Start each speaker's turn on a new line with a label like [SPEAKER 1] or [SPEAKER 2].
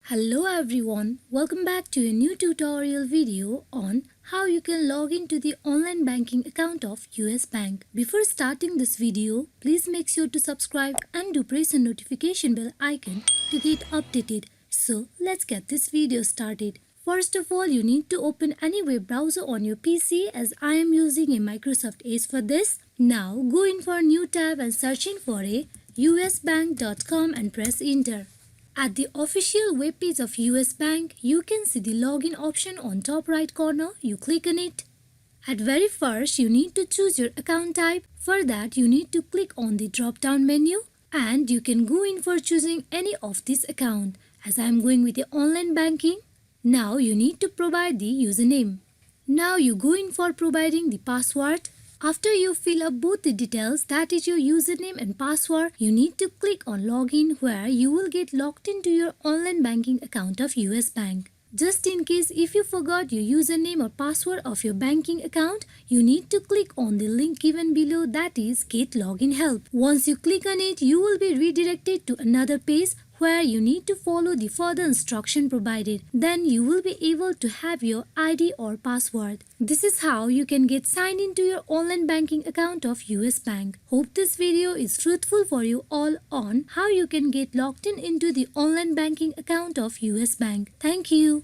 [SPEAKER 1] Hello everyone, welcome back to a new tutorial video on how you can log into the online banking account of US Bank. Before starting this video, please make sure to subscribe and do press the notification bell icon to get updated. So let's get this video started. First of all, you need to open any web browser on your PC as I am using a Microsoft Edge for this. Now go in for a new tab and searching for a usbank.com and press enter. At the official webpage of US Bank, you can see the login option on top right corner. You click on it. At very first, you need to choose your account type. For that, you need to click on the drop-down menu and you can go in for choosing any of this account. As I am going with the online banking, now you need to provide the username. Now you go in for providing the password. After you fill up both the details, that is your username and password, you need to click on login where you will get logged into your online banking account of US Bank. Just in case if you forgot your username or password of your banking account, you need to click on the link given below, that is Get Login Help. Once you click on it, you will be redirected to another page where you need to follow the further instruction provided. Then you will be able to have your ID or password. This is how you can get signed into your online banking account of US Bank. Hope this video is fruitful for you all on how you can get logged in into the online banking account of US Bank. Thank you.